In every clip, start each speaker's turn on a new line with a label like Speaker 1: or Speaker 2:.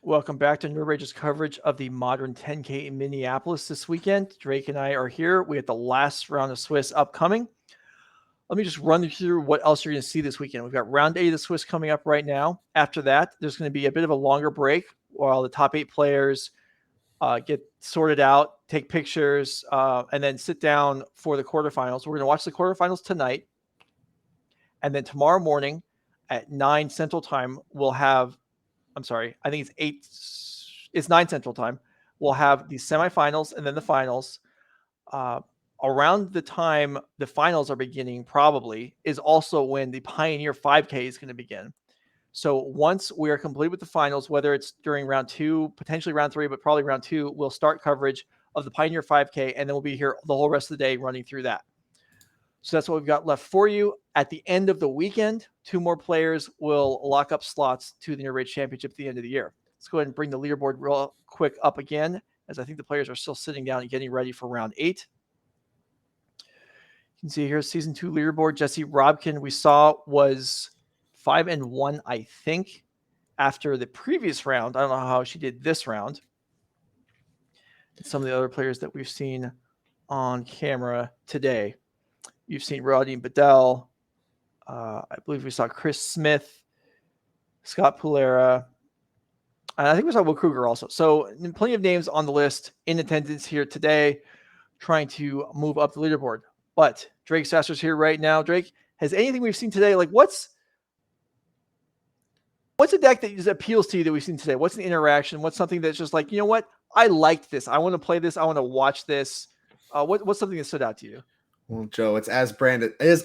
Speaker 1: Welcome back to Nerd Rage's coverage of the Modern 10K in Minneapolis this weekend. Drake and I are here. We have the last round of Swiss upcoming. Let me just run through what else you're going to see this weekend. We've got round 8 of the Swiss coming up right now. After that, there's going to be a bit of a longer break while the top 8 players get sorted out, take pictures, and then sit down for the quarterfinals. We're going to watch the quarterfinals tonight. And then tomorrow morning at 9 Central Time, we'll have I think it's 9 Central Time. We'll have the semifinals and then the finals. Around the time the finals are beginning, probably, is also when the Pioneer 5K is going to begin. So once we are complete with the finals, whether it's during round 2, potentially round 3, but probably round 2, we'll start coverage of the Pioneer 5K, and then we'll be here the whole rest of the day running through that. So that's what we've got left for you. At the end of the weekend, 2 more players will lock up slots to the Nerd Rage Championship at the end of the year. Let's go ahead and bring the leaderboard real quick up again, as I think the players are still sitting down and getting ready for round 8. You can see here, Season 2 leaderboard. Jesse Robkin, we saw, was 5-1, I think, after the previous round. I don't know how she did this round. And some of the other players that we've seen on camera today. You've seen Rodney Bedell. I believe we saw Chris Smith, Scott Pulera, and I think we saw Will Kruger also. So plenty of names on the list in attendance here today, trying to move up the leaderboard. But Drake Sasser's here right now. Drake, has anything we've seen today, like what's a deck that appeals to you that we've seen today? What's an interaction? What's something that's just like, you know what? I liked this. I want to play this. I want to watch this. What's something that stood out to you?
Speaker 2: Well, Joe, it's as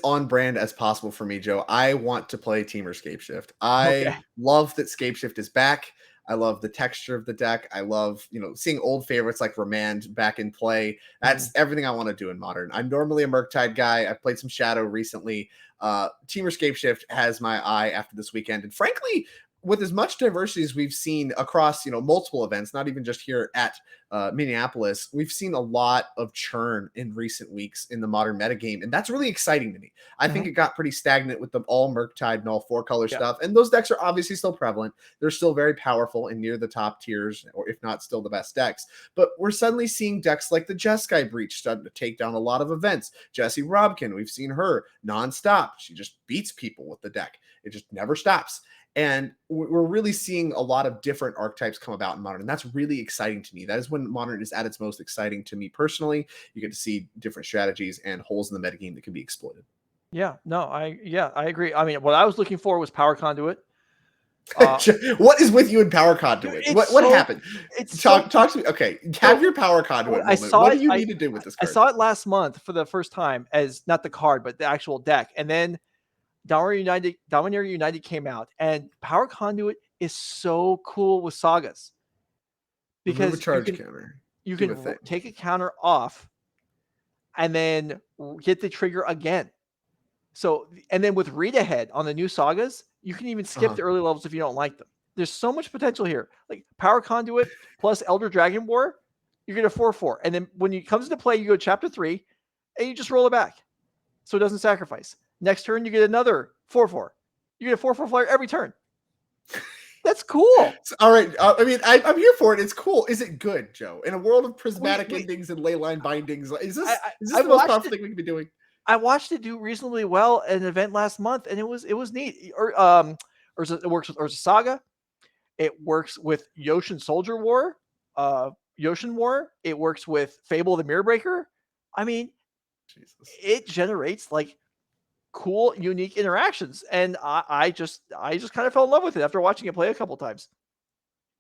Speaker 2: on brand as possible for me, Joe. I want to play Teamer Scapeshift. I love that Scapeshift is back. I love the texture of the deck. I love, seeing old favorites like Remand back in play. That's everything I want to do in Modern. I'm normally a Murktide guy. I played some Shadow recently. Teamer Scapeshift has my eye after this weekend. And frankly, with as much diversity as we've seen across, multiple events, not even just here at Minneapolis, we've seen a lot of churn in recent weeks in the Modern metagame, and that's really exciting to me. I think it got pretty stagnant with the all Murktide and all 4-color stuff, and those decks are obviously still prevalent. They're still very powerful and near the top tiers, or if not still the best decks, but we're suddenly seeing decks like the Jeskai Breach starting to take down a lot of events. Jessie Robkin, we've seen her nonstop. She just beats people with the deck. It just never stops. And we're really seeing a lot of different archetypes come about in Modern. And that's really exciting to me. That is when Modern is at its most exciting to me personally. You get to see different strategies and holes in the metagame that can be exploited.
Speaker 1: Yeah, no, I agree. I mean, what I was looking for was Power Conduit.
Speaker 2: What is with you in Power Conduit? What happened? Talk to me. Okay, have your Power Conduit moment. What do you need to do with this card?
Speaker 1: I saw it last month for the first time as not the card, but the actual deck. And then Dominator United came out, and Power Conduit is so cool with sagas because you can take a counter off and then get the trigger again. So, and then with read ahead on the new sagas, you can even skip the early levels if you don't like them. There's so much potential here. Like Power Conduit plus Elder Dragon War, you get a 4/4, and then when it comes into play, you go to chapter 3, and you just roll it back, so it doesn't sacrifice. Next turn, you get another 4/4. You get a 4/4 flyer every turn. That's cool.
Speaker 2: All right. I mean, I'm here for it. It's cool. Is it good, Joe? In a world of prismatic endings and leyline bindings, is this the most powerful thing we can be doing?
Speaker 1: I watched it do reasonably well at an event last month, and it was neat. It works with Urza Saga. It works with Yoshin Soldier War, Yoshin War. It works with Fable the Mirror Breaker. I mean, it generates like cool, unique interactions, and I just kind of fell in love with it after watching it play a couple times.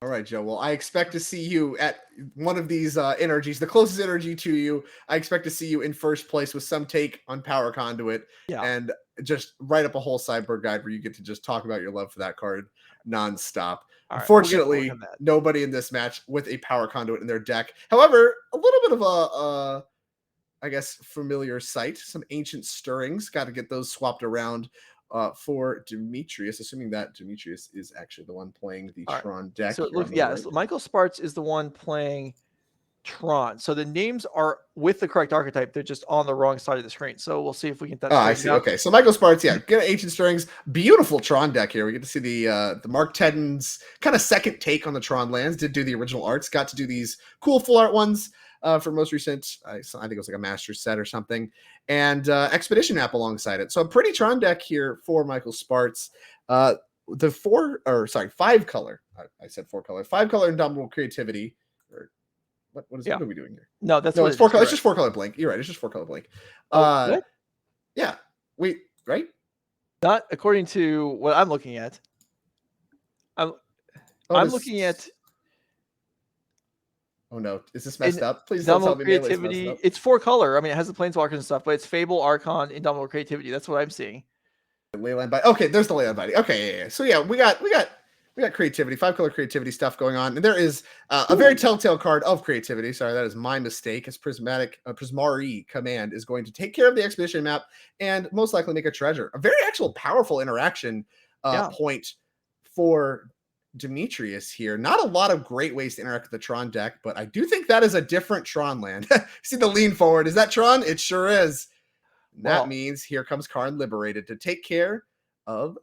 Speaker 2: All right, Joe. Well, I expect to see you at one of these energies, the closest energy to you. I expect to see you in first place with some take on Power Conduit, and just write up a whole sideboard guide where you get to just talk about your love for that card nonstop. Right, unfortunately, nobody in this match with a Power Conduit in their deck. However, a little bit of a I guess, familiar sight. Some Ancient Stirrings. Got to get those swapped around for Dimitrius, assuming that Dimitrius is actually the one playing the Tron deck.
Speaker 1: So it looks, so Michael Spartz is the one playing Tron. So the names are with the correct archetype. They're just on the wrong side of the screen. So we'll see if we can get that
Speaker 2: I
Speaker 1: straightened
Speaker 2: see.
Speaker 1: out.
Speaker 2: Okay, so Michael Spartz, yeah, good Ancient Stirrings, beautiful Tron deck here. We get to see the Mark Tedden's kind of second take on the Tron lands. Did do the original arts, got to do these cool full art ones for most recent. I think it was like a master set or something, and Expedition map alongside it. So a pretty Tron deck here for Michael Spartz. The 5 color. I said 4 color. 5 color Indomitable Creativity. Or what are we doing here?
Speaker 1: No,
Speaker 2: it's 4 color. It's just 4 color blink. You're right. It's just 4 color blink.
Speaker 1: What?
Speaker 2: Yeah. Wait, right?
Speaker 1: Not according to what I'm looking at. I'm looking at.
Speaker 2: Oh no, is this messed up? Please don't tell me
Speaker 1: Creativity. It's 4 color. I mean, it has the Planeswalkers and stuff, but it's Fable, Archon, Indomitable Creativity. That's what I'm seeing.
Speaker 2: Leyline Binding. Okay, there's the Leyline Binding. Okay, yeah. So yeah, we got creativity, 5 color creativity stuff going on, and there is a very telltale card of creativity. Sorry, that is my mistake. As Prismari command is going to take care of the expedition map and most likely make a treasure. A very actual powerful interaction point for Dimitrius here. Not a lot of great ways to interact with the Tron deck, but I do think that is a different Tron land. See the lean forward. Is that Tron? It sure is. That means here comes Karn Liberated to take care of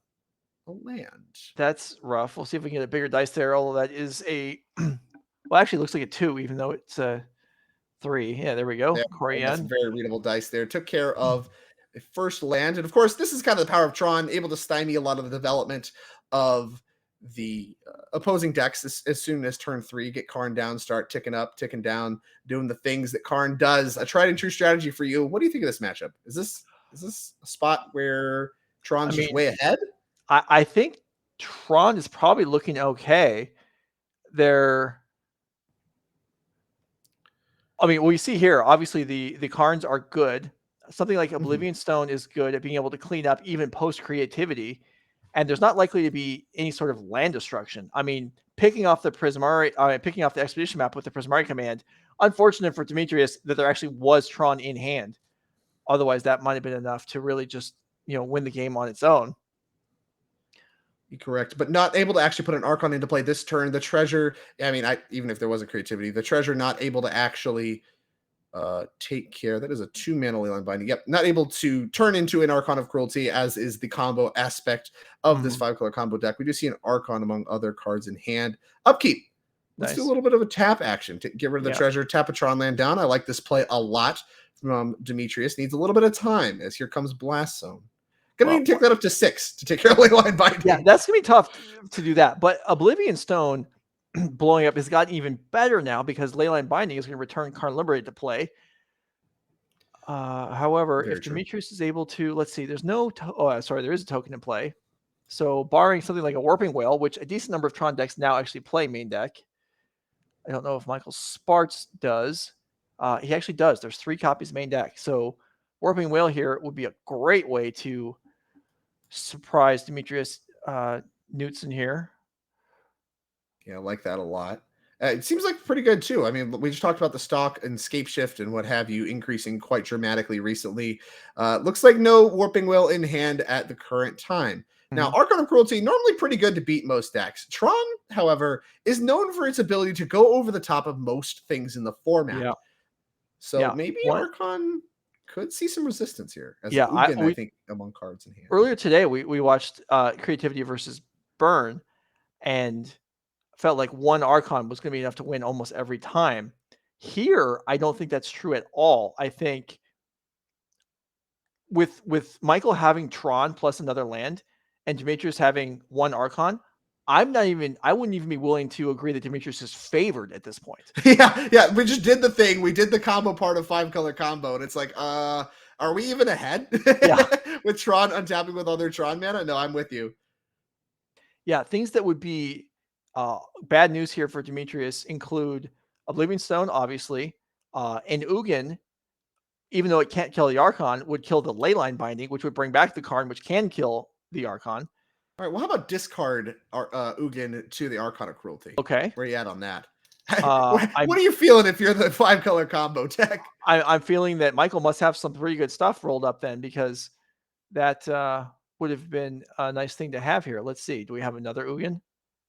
Speaker 2: a land. That's
Speaker 1: rough. We'll see if we can get a bigger dice there. Although that is a well, actually, it looks like a 2, even though it's a 3. Yeah, there we go.
Speaker 2: That's very readable dice there. Took care of a first land, and of course, this is kind of the power of Tron, able to stymie a lot of the development of the opposing decks as soon as turn 3. Get Karn down, start ticking up, ticking down, doing the things that Karn does. A tried and true strategy for you. What do you think of this matchup? Is this a spot where Tron's just way ahead?
Speaker 1: I think Tron is probably looking okay. We see here, obviously the Karns are good. Something like Oblivion Stone is good at being able to clean up even post creativity. And there's not likely to be any sort of land destruction. I mean, picking off the expedition map with the Prismari command, unfortunate for Dimitrius that there actually was Tron in hand. Otherwise, that might have been enough to really just, win the game on its own.
Speaker 2: You're correct, but not able to actually put an Archon into play this turn. The treasure, even if there was a creativity, the treasure not able to actually take care. That is a 2-mana Leyline Binding. Yep, not able to turn into an Archon of Cruelty, as is the combo aspect of this 5-color combo deck. We do see an Archon among other cards in hand. Upkeep. Let's do a little bit of a tap action to get rid of the treasure. Tap a Tron land down. I like this play a lot from Dimitrius. Needs a little bit of time, as here comes Blast Zone. Gonna need to take that up to 6 to take care of Leyline Binding.
Speaker 1: Yeah, that's gonna be tough to do that. But Oblivion Stone blowing up has gotten even better now because Leyline Binding is going to return Karn Liberated to play. However, if Dimitrius is able to, let's see, there's no, there is a token in play. So barring something like a Warping Wail, which a decent number of Tron decks now actually play main deck. I don't know if Michael Spartz does. He actually does. There's 3 copies main deck. So Warping Wail here would be a great way to surprise Dimitrius Knutson here.
Speaker 2: Yeah, I like that a lot. It seems like pretty good too. I mean, we just talked about the stock and scape shift and what have you increasing quite dramatically recently. Looks like no Warping Wail in hand at the current time. Now, Archon of Cruelty, normally pretty good to beat most decks. Tron, however, is known for its ability to go over the top of most things in the format.
Speaker 1: Yeah.
Speaker 2: So maybe Archon could see some resistance here. As Ugin, I think, among cards in hand.
Speaker 1: Earlier today, we watched Creativity versus Burn, and felt like one Archon was going to be enough to win almost every time. Here, I don't think that's true at all. I think with Michael having Tron plus another land and Dimitrius having one Archon, I wouldn't even be willing to agree that Dimitrius is favored at this point.
Speaker 2: Yeah. We just did the thing. We did the combo part of 5-color combo, and it's like, are we even ahead? With Tron untapping with other Tron mana? No, I'm with you.
Speaker 1: Yeah, things that would be bad news here for Dimitrius include Oblivion Stone, obviously, and Ugin, even though it can't kill the Archon, would kill the Leyline Binding, which would bring back the Karn, which can kill the Archon.
Speaker 2: All right, well, how about discard Ugin to the Archon of Cruelty?
Speaker 1: Okay.
Speaker 2: Where are you at on that? What are you feeling if you're the 5-color combo deck?
Speaker 1: I'm feeling that Michael must have some pretty good stuff rolled up then, because that would have been a nice thing to have here. Let's see. Do we have another Ugin?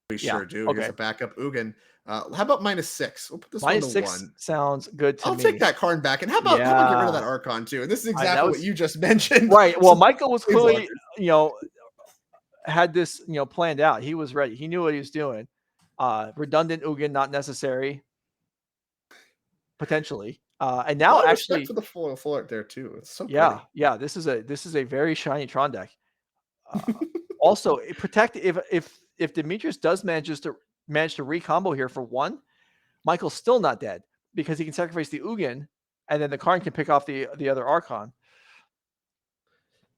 Speaker 2: We sure do.
Speaker 1: Okay.
Speaker 2: Here's a backup Ugin. How about -6? We'll put this one to
Speaker 1: -6
Speaker 2: 1.
Speaker 1: sounds good to me.
Speaker 2: I'll take that Karn back. And how about get rid of that Archon too? And this is exactly what you just mentioned.
Speaker 1: Right. Well, Michael was
Speaker 2: Please
Speaker 1: clearly, had this, planned out. He was ready. He knew what he was doing. Redundant Ugin, not necessary. Potentially. And now actually
Speaker 2: for the full art there too. It's so
Speaker 1: yeah,
Speaker 2: pretty.
Speaker 1: yeah. This is a very shiny Tron deck. Also, if Dimitrius does manage to recombo here for 1, Michael's still not dead because he can sacrifice the Ugin, and then the Karn can pick off the other Archon.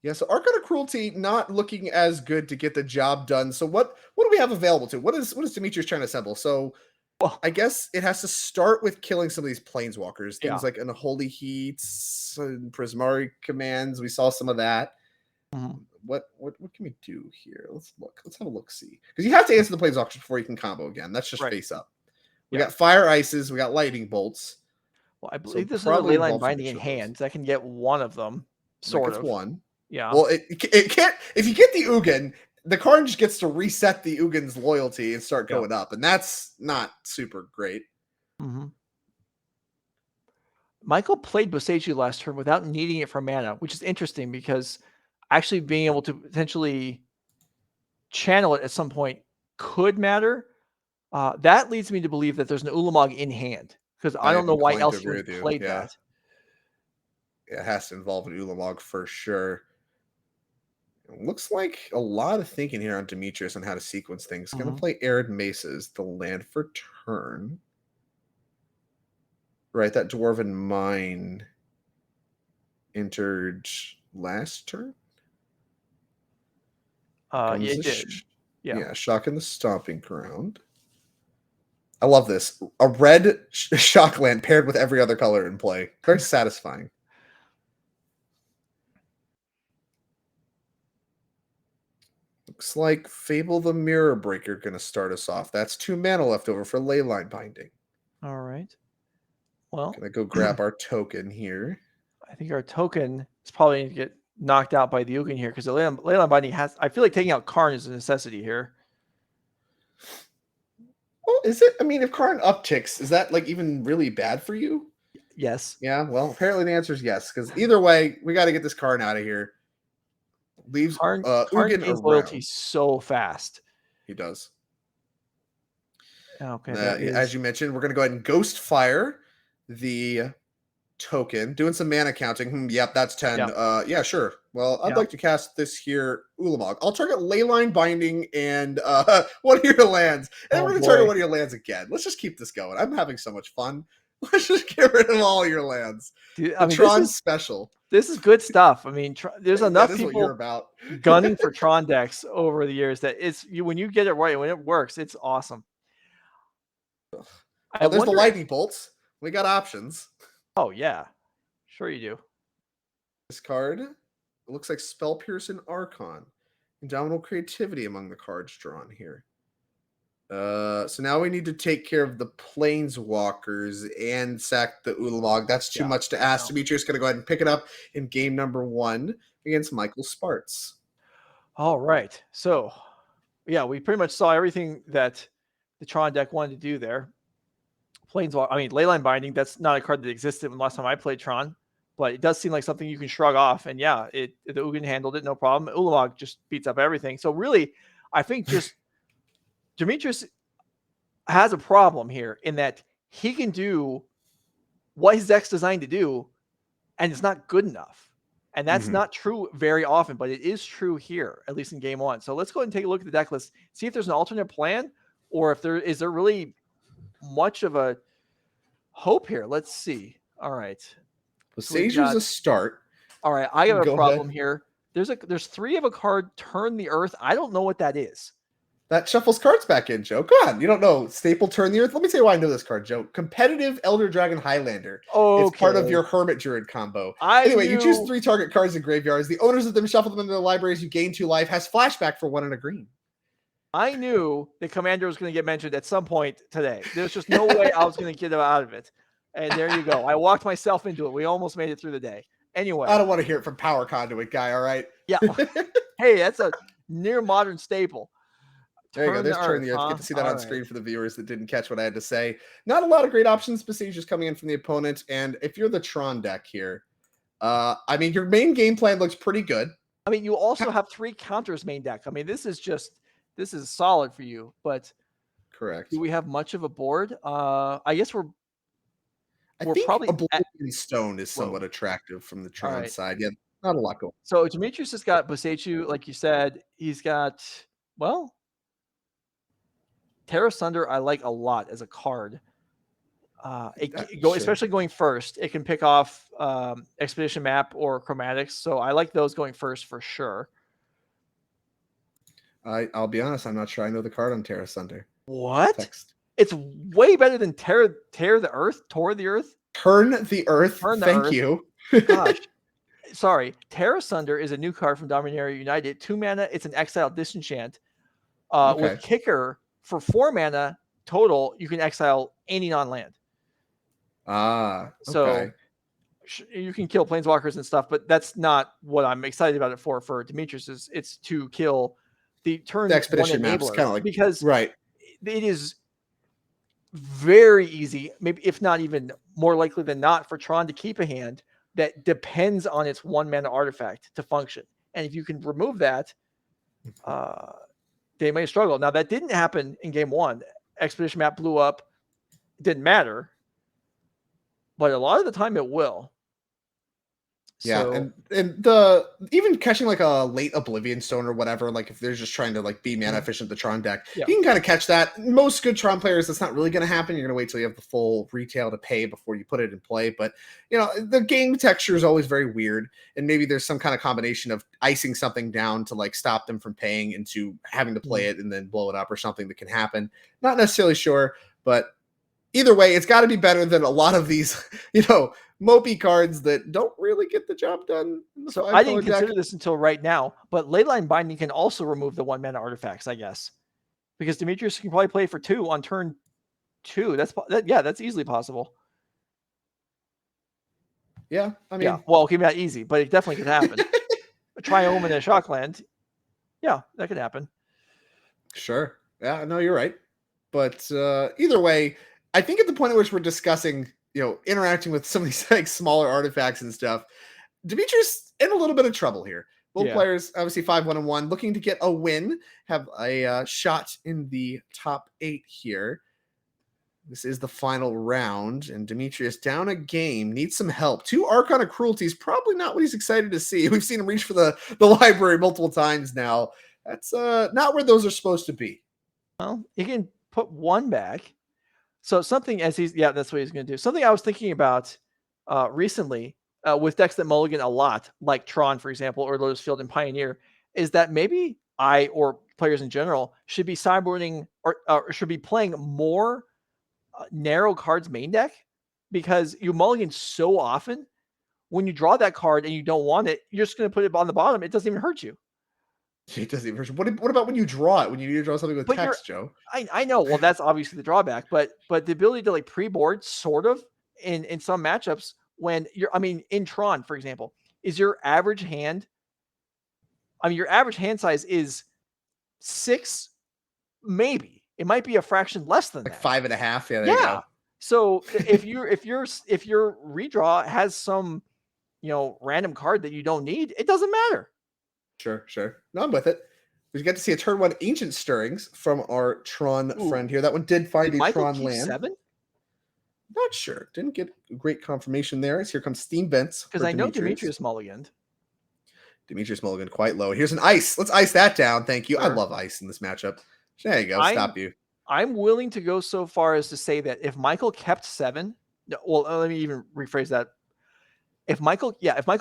Speaker 2: Yeah, so Archon of Cruelty not looking as good to get the job done. So what do we have available to? What is Dimitrius trying to assemble? So I guess it has to start with killing some of these planeswalkers, things like Unholy Heats and Prismari commands. We saw some of that.
Speaker 1: Mm-hmm.
Speaker 2: What can we do here? Let's look. Let's have a look. See, because you have to answer the planeswalkers before you can combo again. That's just face up. We got Fire Ices. We got Lightning Bolts.
Speaker 1: Well, I believe there's another Leyline Binding in hand. So I can get one of them. Sort of.
Speaker 2: One.
Speaker 1: Yeah.
Speaker 2: Well, it can't. If you get the Ugin, the Karn just gets to reset the Ugin's loyalty and start going up, and that's not super great.
Speaker 1: Mm-hmm. Michael played Boseiju last turn without needing it for mana, which is interesting because actually being able to potentially channel it at some point could matter. That leads me to believe that there's an Ulamog in hand because I don't know why else you would have played that.
Speaker 2: It has to involve an Ulamog for sure. It looks like a lot of thinking here on Dimitrius on how to sequence things. Going to play Arid Maces, the land for turn. Right, that Dwarven Mine entered last turn.
Speaker 1: It did.
Speaker 2: Yeah, Shock in the Stomping Ground. I love this. A red shock land paired with every other color in play. Very satisfying. Looks like Fable the Mirror Breaker going to start us off. That's 2 mana left over for Leyline Binding.
Speaker 1: All right. Well,
Speaker 2: going to go grab our token here.
Speaker 1: I think our token is probably going to get knocked out by the Ugin here because the Leyline Binding has. I feel like taking out Karn is a necessity here.
Speaker 2: Well, is it? I mean, if Karn upticks, is that like even really bad for you?
Speaker 1: Yes.
Speaker 2: Yeah. Well, apparently the answer is yes. Because either way, we got to get this Karn out of here. Leaves
Speaker 1: Karn
Speaker 2: Ugin
Speaker 1: gains loyalty so fast.
Speaker 2: He does.
Speaker 1: Okay.
Speaker 2: As you mentioned, we're going to go ahead and Ghost Fire the token. Doing some mana counting. Yep, that's 10. Yeah, sure. Well, I'd like to cast this here Ulamog. I'll target Leyline Binding and one of your lands. And we're going to target one of your lands again. Let's just keep this going. I'm having so much fun. Let's just get rid of all your lands.
Speaker 1: Dude,
Speaker 2: Tron special.
Speaker 1: This is good stuff. I mean, there's enough people
Speaker 2: about.
Speaker 1: gunning for Tron decks over the years that when you get it right, when it works, it's awesome.
Speaker 2: There's the Lightning Bolts. We got options.
Speaker 1: Oh, yeah. Sure you do.
Speaker 2: This card, it looks like Spell Pierce and Archon. Indomitable Creativity among the cards drawn here. So now we need to take care of the Planeswalkers and sack the Ulamog. That's too much to ask. Dimitrius going to go ahead and pick it up in game number 1 against Michael Spartz.
Speaker 1: All right. So, yeah, we pretty much saw everything that the Tron deck wanted to do there. Leyline Binding, that's not a card that existed when last time I played Tron, but it does seem like something you can shrug off. And yeah, the Ugin handled it, no problem. Ulamog just beats up everything. So really, I think just Dimitrius has a problem here in that he can do what his deck's designed to do, and it's not good enough. And that's not true very often, but it is true here, at least in game 1. So let's go ahead and take a look at the deck list, see if there's an alternate plan, or if there really much of a hope here. Let's see. All right.
Speaker 2: Boseiju's a start.
Speaker 1: All right. I have a problem here. There's 3 of a card, Turn the Earth. I don't know what that is.
Speaker 2: That shuffles cards back in, Joe. Go on. You don't know Staple Turn the Earth? Let me tell you why I know this card, Joe. Competitive Elder Dragon Highlander.
Speaker 1: Okay.
Speaker 2: It's part of your Hermit Druid combo. You choose 3 target cards in graveyards. The owners of them shuffle them into their libraries. You gain 2 life. Has flashback for 1 and a green.
Speaker 1: I knew the Commander was going to get mentioned at some point today. There's just no way I was going to get out of it. And there you go. I walked myself into it. We almost made it through the day. Anyway.
Speaker 2: I don't want to hear it from Power Conduit guy, all right?
Speaker 1: Yeah. Hey, that's a near modern staple.
Speaker 2: There you go. There's Turn the Earth. Get to see that on screen for the viewers that didn't catch what I had to say. Not a lot of great options. Boseiju's coming in from the opponent. And if you're the Tron deck here, I mean, your main game plan looks pretty good.
Speaker 1: I mean, you also have 3 counters main deck. I mean, this is solid for you. But
Speaker 2: correct.
Speaker 1: Do we have much of a board? I guess we're
Speaker 2: probably Oblivion Stone is somewhat attractive from the Tron side. Yeah, not a lot going.
Speaker 1: So Dimitrius has got Boseiju, like you said. He's got, well, Terra Sunder I like a lot as a card. Especially going first. It can pick off Expedition Map or Chromatics. So I like those going first for sure.
Speaker 2: I'll be honest, I'm not sure I know the card on Terra Sunder.
Speaker 1: What? Text. It's way better than Tear the Earth. Turn the Earth.
Speaker 2: Thank you.
Speaker 1: Gosh. Sorry. Terra Sunder is a new card from Dominaria United. 2 mana. It's an exile disenchant. With kicker for 4 mana total, you can exile any non-land.
Speaker 2: Okay.
Speaker 1: So you can kill planeswalkers and stuff, but that's not what I'm excited about it for Dimitrius. It's to kill the turn
Speaker 2: expedition map, kind of like,
Speaker 1: because
Speaker 2: right.
Speaker 1: It is very easy, maybe if not even more likely than not, for Tron to keep a hand that depends on its 1 mana artifact to function. And if you can remove that, they may struggle. Now, that didn't happen in game 1. Expedition Map blew up. It didn't matter. But a lot of the time it will.
Speaker 2: Yeah, so, and the even catching like a late Oblivion Stone or whatever, like if they're just trying to like be mana efficient the Tron deck, you can kind of catch that. Most good Tron players, that's not really going to happen. You're going to wait till you have the full retail to pay before you put it in play. But the game texture is always very weird, and maybe there's some kind of combination of icing something down to like stop them from paying into having to play it and then blow it up or something that can happen. Not necessarily sure, but either way, it's got to be better than a lot of these, mopey cards that don't really get the job done.
Speaker 1: So I didn't consider this until right now, but Leyline Binding can also remove the 1 mana artifacts, I guess, because Dimitrius can probably play for 2 on turn 2. That's easily possible.
Speaker 2: Yeah, I mean,
Speaker 1: well, okay, not easy, but it definitely could happen. A Triome and a Shockland, that could happen.
Speaker 2: Sure. Yeah, no, you're right. But either way, I think at the point at which we're discussing, interacting with some of these like smaller artifacts and stuff, Dimitrius in a little bit of trouble here. Both players, obviously 5-1-1, looking to get a win, have a shot in the top 8 here. This is the final round, and Dimitrius down a game, needs some help. 2 Archon of Cruelty is probably not what he's excited to see. We've seen him reach for the library multiple times now. That's not where those are supposed to be.
Speaker 1: Well, he can put 1 back. So something that's what he's going to do. Something I was thinking about recently with decks that mulligan a lot, like Tron, for example, or Lotus Field and Pioneer, is that maybe I or players in general should be sideboarding or should be playing more narrow cards main deck, because you mulligan so often. When you draw that card and you don't want it, you're just going to put it on the bottom. It doesn't even hurt you.
Speaker 2: It doesn't even hurt you. What about when you draw it? When you need to draw something with text, Joe?
Speaker 1: I know. Well, that's obviously the drawback, but the ability to like pre-board sort of in some matchups when in Tron, for example, is your average hand. Your average hand size is 6, maybe. It might be a fraction less than
Speaker 2: like
Speaker 1: that.
Speaker 2: 5.5. Yeah. There you go.
Speaker 1: So if your redraw has some, random card that you don't need, it doesn't matter.
Speaker 2: Sure. No, I'm with it. We get to see a turn 1 Ancient Stirrings from our Tron friend here. That one did find a Tron land.
Speaker 1: 7?
Speaker 2: Not sure. Didn't get great confirmation there. As here comes Steam Vents.
Speaker 1: Because I know Dimitrius mulliganed.
Speaker 2: Dimitrius mulliganed quite low. Here's an ice. Let's ice that down. Thank you. Sure. I love ice in this matchup. There you go. Stop you.
Speaker 1: I'm willing to go so far as to say that if Michael kept 7, well, let me even rephrase that. If Michael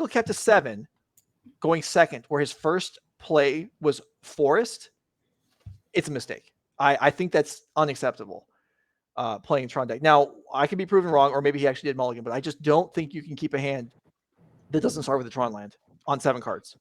Speaker 1: kept a 7 going second, where his first play was Forest, it's a mistake. I think that's unacceptable. Playing Tron deck. Now, I could be proven wrong, or maybe he actually did mulligan, but I just don't think you can keep a hand that doesn't start with a Tron land on 7 cards.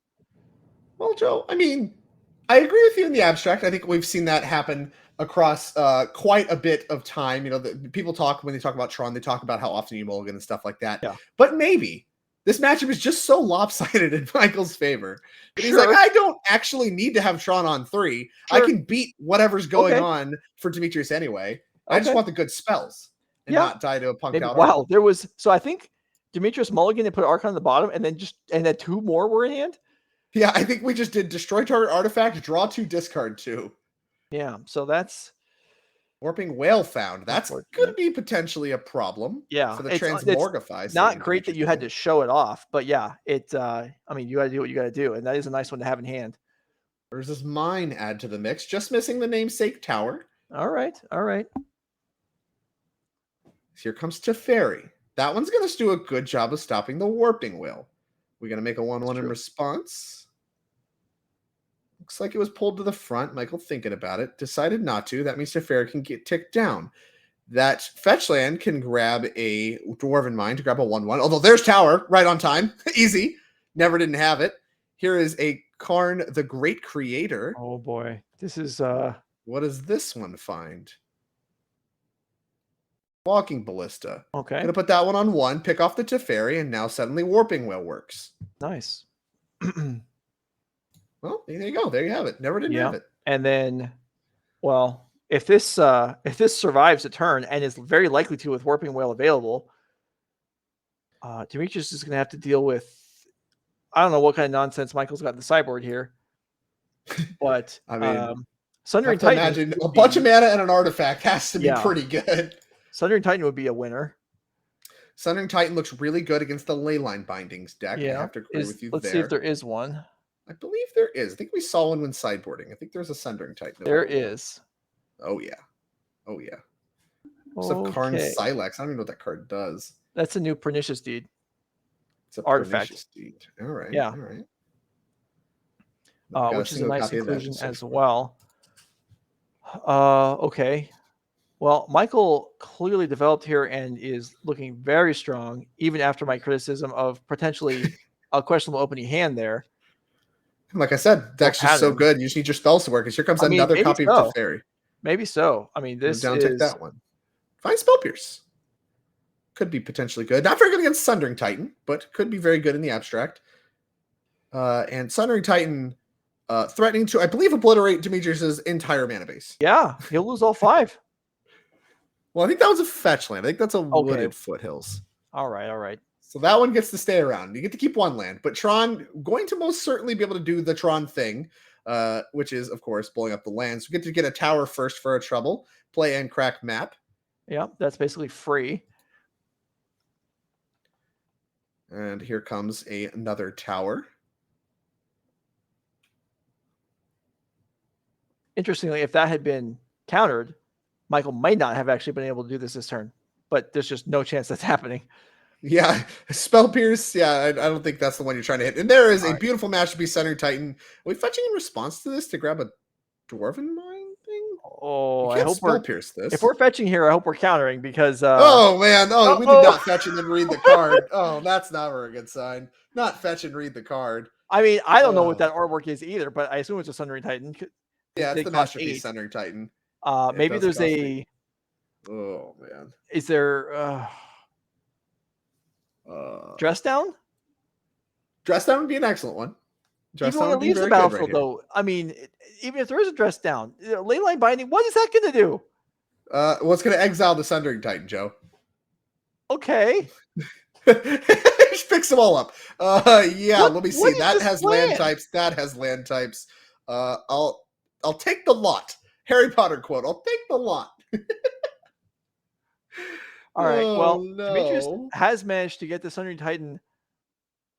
Speaker 2: Well, Joe, I agree with you in the abstract. I think we've seen that happen across quite a bit of time. People talk, when they talk about Tron, they talk about how often you mulligan and stuff like that.
Speaker 1: Yeah.
Speaker 2: But maybe This matchup is just so lopsided in Michael's favor. He's
Speaker 1: Sure.
Speaker 2: like, I don't actually need to have Tron on 3.
Speaker 1: Sure.
Speaker 2: I can beat whatever's going on for Dimitrius anyway. I just want the good spells and not die to a punked out.
Speaker 1: Wow, there was I think Dimitrius mulligan and put Archon on the bottom, and then 2 more were in hand.
Speaker 2: Yeah, I think we just did destroy target artifact, draw 2, discard 2.
Speaker 1: Yeah, so that's
Speaker 2: Warping Wail found. That's could be potentially a problem.
Speaker 1: Yeah,
Speaker 2: for the transmorgify.
Speaker 1: It's not great that you had to show it off, but yeah, it. I mean, you got to do what you got to do, and that is a nice one to have in hand.
Speaker 2: Urza's Mine add to the mix, just missing the namesake tower.
Speaker 1: All right, all right.
Speaker 2: Here comes Teferi. That one's going to do a good job of stopping the Warping Wail. We're going to make a 1/1 in response. Looks like it was pulled to the front. Michael thinking about it. Decided not to. That means Teferi can get ticked down. That fetch land can grab a Dwarven Mine to grab a 1/1. Although there's tower right on time. Easy. Never didn't have it. Here is a Karn the Great Creator.
Speaker 1: Oh boy. This is
Speaker 2: what does this one find? Walking Ballista.
Speaker 1: Okay.
Speaker 2: Gonna put that one on 1, pick off the Teferi, and now suddenly Warping Wail works.
Speaker 1: Nice.
Speaker 2: Well, there you go. There you have it. Never didn't have it.
Speaker 1: And then, well, if this survives a turn and is very likely to with Warping Wail available, Dimitrius is going to have to deal with, I don't know what kind of nonsense Michael's got in the sideboard here, but
Speaker 2: I mean,
Speaker 1: Sundering Titan.
Speaker 2: Imagine a bunch of mana and an artifact has to be pretty good.
Speaker 1: Sundering Titan would be a winner.
Speaker 2: Sundering Titan looks really good against the Leyline Bindings deck.
Speaker 1: Yeah.
Speaker 2: I have to agree with you.
Speaker 1: Let's see if there is one.
Speaker 2: I believe there is. I think we saw one when sideboarding. I think there's a Sundering Titan.
Speaker 1: There is.
Speaker 2: Oh yeah. Oh yeah. So Karn Sylex. I don't even know what that card does.
Speaker 1: That's a new Pernicious Deed.
Speaker 2: It's an
Speaker 1: artifact.
Speaker 2: Deed. All right.
Speaker 1: Yeah.
Speaker 2: All right.
Speaker 1: Which is a nice inclusion as well. Okay. Well, Michael clearly developed here and is looking very strong, even after my criticism of potentially a questionable opening hand there.
Speaker 2: Like I said, deck's just so good. You just need your spells to work. Because here comes another copy of Teferi.
Speaker 1: Maybe so. I mean, this
Speaker 2: is... take that one. Find Spell Pierce. Could be potentially good. Not very good against Sundering Titan, but could be very good in the abstract. And Sundering Titan threatening to, I believe, obliterate Dimitrius' entire mana base.
Speaker 1: Yeah, he'll lose all 5.
Speaker 2: Well, I think that was a fetch land. I think that's a wooded foothills.
Speaker 1: All right.
Speaker 2: So that one gets to stay around. You get to keep 1 land, but Tron going to most certainly be able to do the Tron thing, which is, of course, blowing up the lands. We get to get a tower first for a trouble, play and crack map.
Speaker 1: Yeah, that's basically free.
Speaker 2: And here comes another tower.
Speaker 1: Interestingly, if that had been countered, Michael might not have actually been able to do this turn, but there's just no chance that's happening.
Speaker 2: Yeah, Spell Pierce. Yeah, I don't think that's the one you're trying to hit. And there is a beautiful match to be Sundering Titan. Are we fetching in response to this to grab a Dwarven Mine thing?
Speaker 1: Oh, I hope
Speaker 2: Spell Pierce this.
Speaker 1: If we're fetching here, I hope we're countering because.
Speaker 2: Oh man! Oh, we did not fetch and then read the card. Oh, that's never a good sign. Not fetch and read the card.
Speaker 1: I mean, I don't know what that artwork is either, but I assume it's a Sundering Titan.
Speaker 2: Yeah, it's the masterpiece Sundering Titan.
Speaker 1: Maybe there's a.
Speaker 2: Oh man!
Speaker 1: Is there? Dress down?
Speaker 2: Dress down would be an excellent one.
Speaker 1: Dress even when it leaves the battlefield, though, I mean, even if there is a dress down, Leyline Binding, what is that going to do?
Speaker 2: Well, it's going to exile the Sundering Titan, Joe.
Speaker 1: Okay.
Speaker 2: Just picks them all up. Yeah, let me see. That has land types. That has land types. I'll take the lot. Harry Potter quote. I'll take the lot.
Speaker 1: All right. Well, Dimitrius has managed to get the Sundering Titan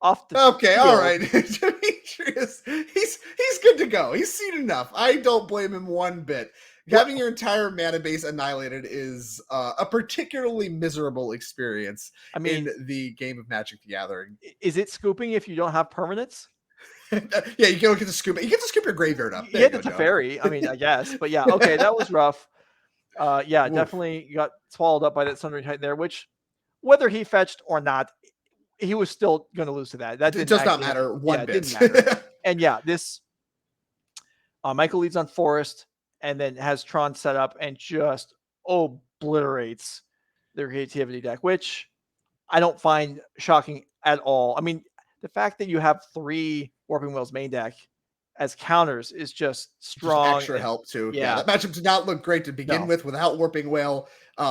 Speaker 1: off the
Speaker 2: field. All right. Dimitrius, he's good to go. He's seen enough. I don't blame him one bit. Having your entire mana base annihilated is a particularly miserable experience. I mean, in the game of Magic: The Gathering.
Speaker 1: Is it scooping if you don't have permanents?
Speaker 2: Yeah, you don't get to scoop it. You get to scoop your graveyard up.
Speaker 1: You get the Teferi. I mean, I guess, but yeah, okay, that was rough. Yeah, definitely got swallowed up by that Sundering Titan there, which whether he fetched or not, he was still going to lose to that. That
Speaker 2: does not matter one bit.
Speaker 1: It didn't matter. And yeah, this Michael leads on Forest and then has Tron set up and just obliterates their creativity deck, which I don't find shocking at all. I mean, the fact that you have 3 Warping Wails main deck as counters is just strong.
Speaker 2: Just extra help too. Yeah, that matchup did not look great to begin with without Warping Wail.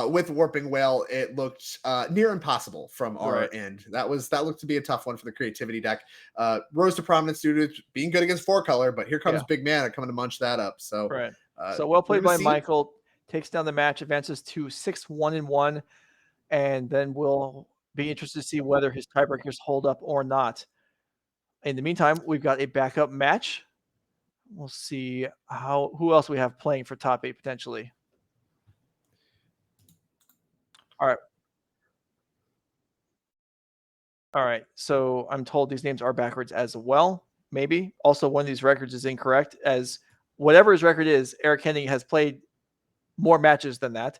Speaker 2: With Warping Wail, it looked near impossible from our end. That looked to be a tough one for the creativity deck. Rose to prominence due to being good against 4-color, but here comes Big Mana coming to munch that up. So,
Speaker 1: so well played by Michael. Takes down the match, advances to 6-1-1, and then we'll be interested to see whether his tiebreakers hold up or not. In the meantime, we've got a backup match. We'll see who else we have playing for top 8 potentially. All right. So I'm told these names are backwards as well. Maybe. Also, one of these records is incorrect, as whatever his record is, Eric Henning has played more matches than that,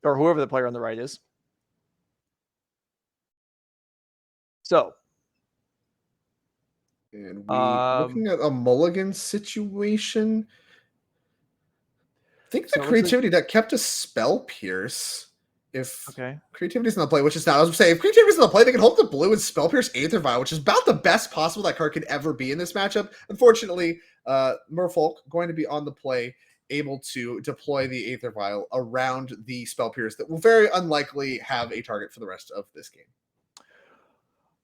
Speaker 1: or whoever the player on the right is. So.
Speaker 2: And looking at a mulligan situation, I think the creativity that kept a Spell Pierce. If creativity's not play, which is not, I was saying, if creativity's not play, they can hold the blue and Spell Pierce Aether Vial, which is about the best possible that card could ever be in this matchup. Unfortunately, Merfolk going to be on the play, able to deploy the Aether Vial around the Spell Pierce that will very unlikely have a target for the rest of this game.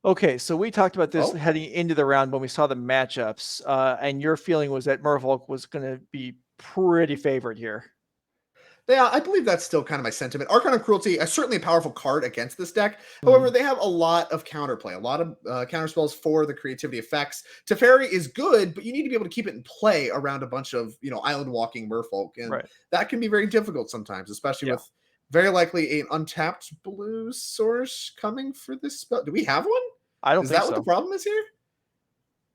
Speaker 1: Okay, so we talked about this heading into the round when we saw the matchups, and your feeling was that Merfolk was going to be pretty favored here.
Speaker 2: Yeah, I believe that's still kind of my sentiment. Archon of Cruelty is certainly a powerful card against this deck. However, they have a lot of counterplay, a lot of counter spells for the creativity effects. Teferi is good, but you need to be able to keep it in play around a bunch of, island walking Merfolk, and that can be very difficult sometimes, especially with very likely an untapped blue source coming for this spell. Do we have one?
Speaker 1: I don't think so.
Speaker 2: Is that what the problem is here?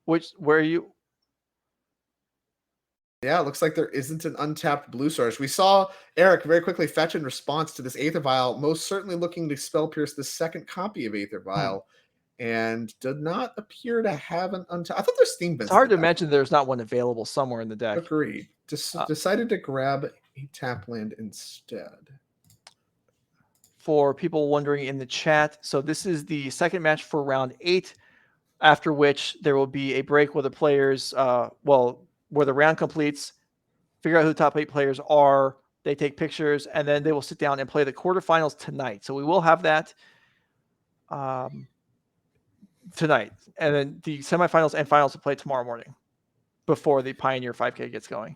Speaker 1: Where are you?
Speaker 2: Yeah, it looks like there isn't an untapped blue source. We saw Eric very quickly fetch in response to this Aether Vial, most certainly looking to Spell Pierce the second copy of Aether Vial, and did not appear to have an untapped. I thought there's Steam Bins.
Speaker 1: It's hard to imagine there's not one available somewhere in the deck.
Speaker 2: Agreed. Decided to grab a tap land instead.
Speaker 1: For people wondering in the chat, so this is the second match for round 8, after which there will be a break where the players, where the round completes, figure out who the top 8 players are, they take pictures, and then they will sit down and play the quarterfinals tonight. So we will have that tonight. And then the semifinals and finals will play tomorrow morning before the Pioneer 5K gets going.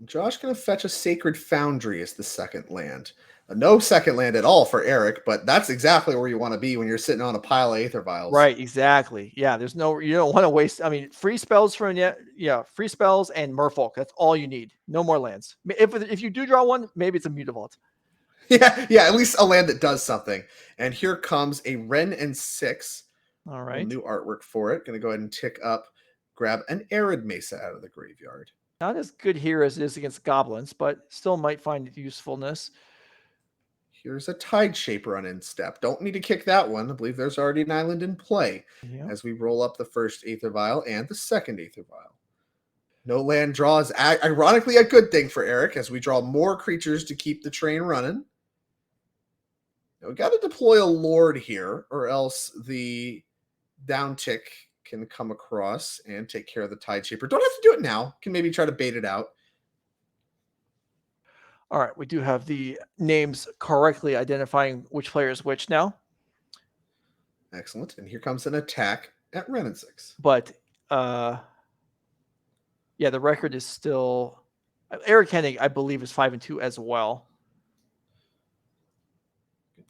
Speaker 2: Josh going to fetch a Sacred Foundry as the second land. No second land at all for Eric, but that's exactly where you want to be when you're sitting on a pile of Aether Vials.
Speaker 1: Right, exactly. Yeah, you don't want to waste. I mean, free spells from free spells and Merfolk. That's all you need. No more lands. If you do draw one, maybe it's a Mutavault.
Speaker 2: Yeah, at least a land that does something. And here comes a Wrenn and Six.
Speaker 1: All right.
Speaker 2: New artwork for it. Going to go ahead and tick up, grab an Arid Mesa out of the graveyard.
Speaker 1: Not as good here as it is against goblins, but still might find usefulness.
Speaker 2: Here's a Tide Shaper on Instep. Don't need to kick that one. I believe there's already an island in play as we roll up the first Aether Vial and the second Aether Vial. No land draw is ironically a good thing for Eric as we draw more creatures to keep the train running. Now we got to deploy a Lord here or else the down tick can come across and take care of the Tide Shaper. Don't have to do it now. Can maybe try to bait it out.
Speaker 1: All right, we do have the names correctly identifying which player is which now.
Speaker 2: Excellent. And here comes an attack at Wrenn and Six.
Speaker 1: But, the record is still... Eric Hennig, I believe, is 5-2 as well.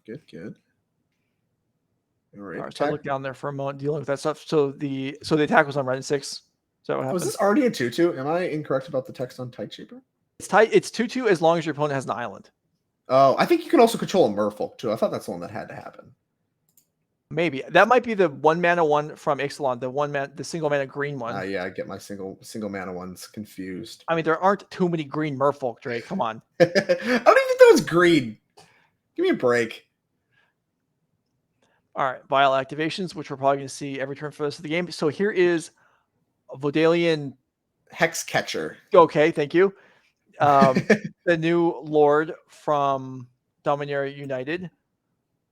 Speaker 2: Good.
Speaker 1: All right, so I look down there for a moment dealing with that stuff. So the attack was on Wrenn and Six. Is that what happened?
Speaker 2: Was this already a 2-2? Am I incorrect about the text on Tide Shaper?
Speaker 1: It's 2-2 as long as your opponent has an island.
Speaker 2: Oh, I think you can also control a Merfolk too. I thought that's the one that had to happen.
Speaker 1: Maybe that might be the 1-mana one from Ixalan, the single mana green one.
Speaker 2: Yeah, I get my single mana ones confused.
Speaker 1: I mean, there aren't too many green Merfolk, Drake. Come on.
Speaker 2: I don't even think that was green. Give me a break.
Speaker 1: All right, Vial activations, which we're probably going to see every turn for the rest of the game. So here is a Vodalian
Speaker 2: Hex Catcher.
Speaker 1: Okay, thank you. The new Lord from Dominaria United.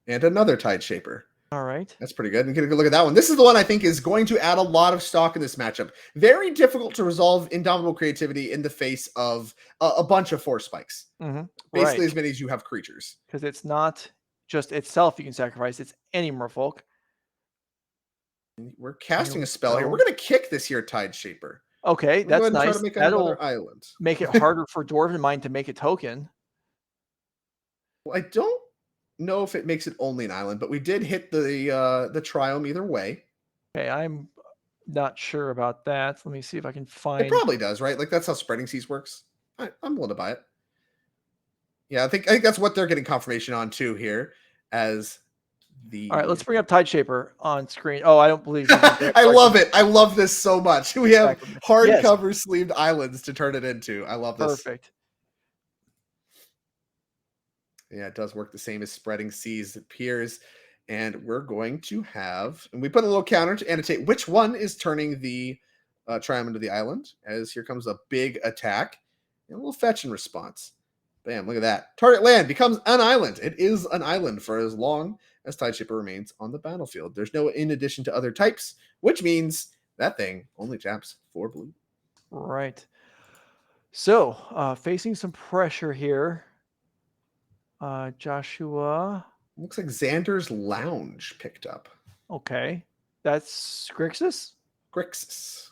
Speaker 2: And another Tide Shaper.
Speaker 1: All right.
Speaker 2: That's pretty good. And get a good look at that one. This is the one I think is going to add a lot of stock in this matchup. Very difficult to resolve Indomitable Creativity in the face of a bunch of force spikes. Basically as many as you have creatures.
Speaker 1: Because it's not just itself you can sacrifice, it's any merfolk.
Speaker 2: We're casting a spell here. We're going to kick this here Tide Shaper.
Speaker 1: Okay, that's nice.
Speaker 2: Try to make another island.
Speaker 1: Make it harder for Dwarven Mind to make a token.
Speaker 2: Well, I don't know if it makes it only an island, but we did hit the triome either way.
Speaker 1: Okay, I'm not sure about that. Let me see if I can find.
Speaker 2: It probably does, right? Like that's how Spreading Seas works. I'm willing to buy it. Yeah, I think that's what they're getting confirmation on too here. As the
Speaker 1: all right, let's bring up Tide Shaper on screen. Oh, I don't believe.
Speaker 2: I love it. I love this so much. We have hardcover sleeved islands to turn it into. I love this.
Speaker 1: Perfect.
Speaker 2: Yeah, it does work the same as Spreading Seas, it appears. And we're going to have, and we put a little counter to annotate which one is turning the triome into the island, as here comes a big attack and a little fetch in response. Bam, look at that. Target land becomes an island. It is an island for as long as Tide Shaper remains on the battlefield. There's no in addition to other types, which means that thing only taps 4 blue.
Speaker 1: Right. So, facing some pressure here. Joshua.
Speaker 2: Looks like Xander's Lounge picked up.
Speaker 1: Okay. That's Grixis?
Speaker 2: Grixis.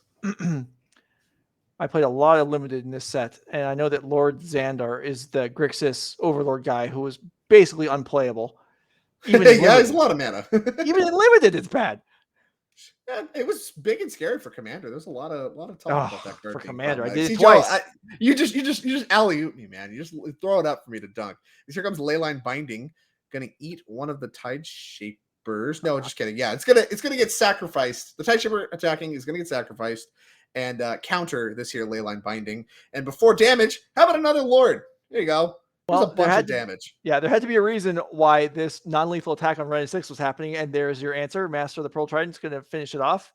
Speaker 1: I played a lot of limited in this set, and I know that Lord Xandar is the Grixis Overlord guy who was basically unplayable.
Speaker 2: Even yeah, he's a lot of mana.
Speaker 1: Even in limited, it's bad.
Speaker 2: Yeah, it was big and scary for Commander. There's a lot of talk about that card
Speaker 1: for Commander. I did it
Speaker 2: twice.
Speaker 1: Joe,
Speaker 2: you just alley-oop me, man. You just throw it up for me to dunk. Here comes Leyline Binding, gonna eat one of the Tide Shapers. No, just kidding. Yeah, it's gonna get sacrificed. The Tide Shaper attacking is gonna get sacrificed and counter this here Leyline Binding. And before damage, how about another Lord? There you go. There's a bunch of damage.
Speaker 1: Yeah, there had to be a reason why this non-lethal attack on Wrenn and Six was happening, and there's your answer. Master of the Pearl Trident's going to finish it off.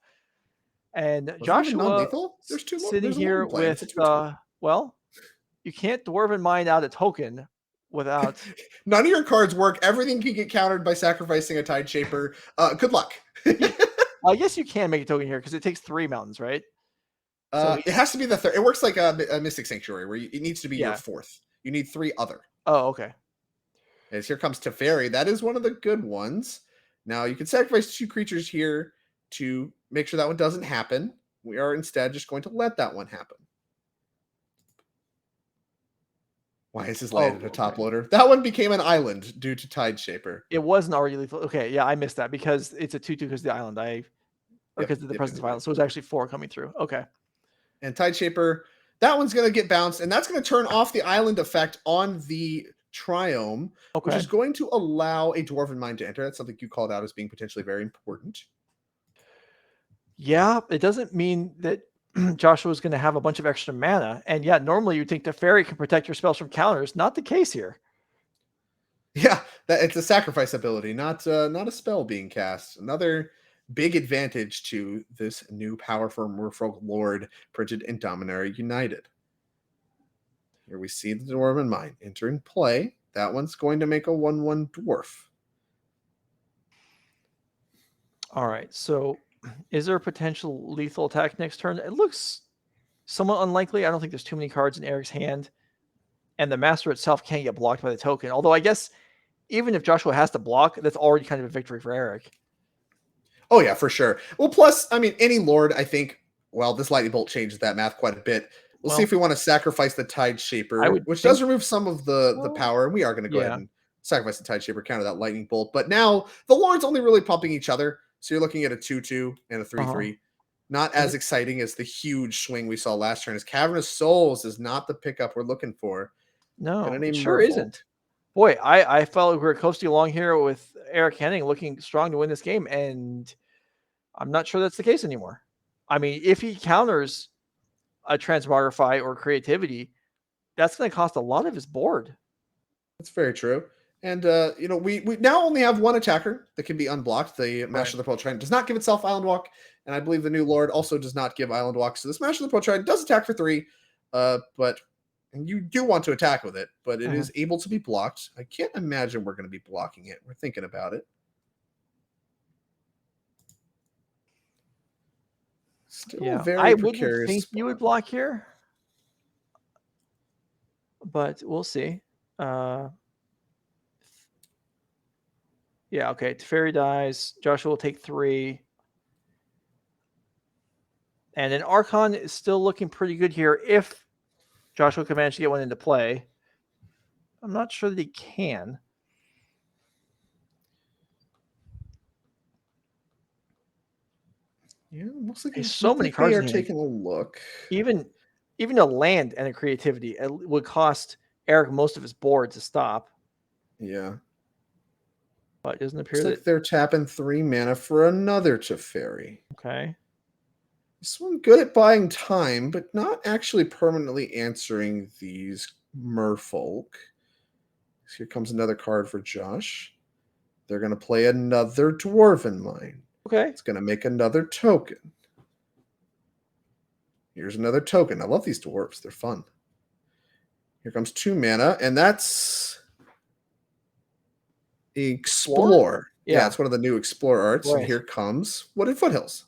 Speaker 1: And Joshua
Speaker 2: there's two
Speaker 1: sitting here with, well, you can't Dwarven Mind out a token without...
Speaker 2: None of your cards work. Everything can get countered by sacrificing a Tide Shaper. Good luck.
Speaker 1: I guess you can make a token here because it takes 3 mountains, right?
Speaker 2: So it has to be the third. It works like a Mystic Sanctuary where it needs to be your 4th. You need 3 other.
Speaker 1: Oh, okay.
Speaker 2: As here comes Teferi. That is one of the good ones. Now, you can sacrifice 2 creatures here to make sure that one doesn't happen. We are instead just going to let that one happen. Why is his land a top loader? That one became an island due to Tide Shaper.
Speaker 1: It wasn't already lethal. Okay, yeah, I missed that because it's a 2/2 because of the island. Because of the presence of island. So it was actually 4 coming through. Okay.
Speaker 2: And Tide Shaper... that one's going to get bounced, and that's going to turn off the island effect on the triome, which is going to allow a Dwarven Mind to enter. That's something you called out as being potentially very important.
Speaker 1: Yeah, it doesn't mean that Joshua's going to have a bunch of extra mana. And yeah, normally you'd think Teferi can protect your spells from counters. Not the case here.
Speaker 2: Yeah, it's a sacrifice ability, not a spell being cast. Another big advantage to this new powerful Merfolk Lord, Frigid and Dominaria United. Here we see the Dwarven Mind entering play. That one's going to make a 1/1 dwarf.
Speaker 1: All right, so is there a potential lethal attack next turn? It looks somewhat unlikely. I don't think there's too many cards in Eric's hand. And the Master itself can't get blocked by the token. Although I guess even if Joshua has to block, that's already kind of a victory for Eric.
Speaker 2: Oh, yeah, for sure. Well, plus, I mean, any Lord, I think, well, this Lightning Bolt changes that math quite a bit. We'll see if we want to sacrifice the Tide Shaper, which does remove some of the power. And we are going to go ahead and sacrifice the Tide Shaper, counter that Lightning Bolt. But now the Lord's only really pumping each other. So you're looking at a 2/2 and a 3/3. Not as exciting as the huge swing we saw last turn. As Cavernous Souls is not the pickup we're looking for.
Speaker 1: No, it sure isn't. Boy, I felt like we were coasting along here with Eric Henning looking strong to win this game, and I'm not sure that's the case anymore. I mean, if he counters a Transmogrify or Creativity, that's going to cost a lot of his board.
Speaker 2: That's very true. And, we now only have one attacker that can be unblocked. The Master of the Pearl Trident does not give itself Island Walk, and I believe the new Lord also does not give Island Walk. So this Master of the Pearl Trident does attack for 3, but And you do want to attack with it, but it is able to be blocked. I can't imagine we're going to be blocking it. We're thinking about it. Still very
Speaker 1: I
Speaker 2: precarious
Speaker 1: wouldn't think
Speaker 2: spot.
Speaker 1: you would block here, but we'll see. Yeah, okay. Teferi dies. Joshua will take 3. And then Archon is still looking pretty good here if Joshua can manage to get one into play. I'm not sure that he can.
Speaker 2: Yeah, looks like
Speaker 1: so many cards
Speaker 2: they are taking a look.
Speaker 1: Even a land and a creativity it would cost Eric most of his board to stop.
Speaker 2: Yeah.
Speaker 1: But it doesn't appear
Speaker 2: Looks like they're tapping 3 mana for another Teferi.
Speaker 1: Okay.
Speaker 2: This one good at buying time, but not actually permanently answering these merfolk. So here comes another card for Josh. They're going to play another Dwarven Mine.
Speaker 1: Okay.
Speaker 2: It's going to make another token. Here's another token. I love these dwarves. They're fun. Here comes 2 mana, and that's Explore. Yeah, it's one of the new Explore arts. Right. And here comes Wooded Foothills.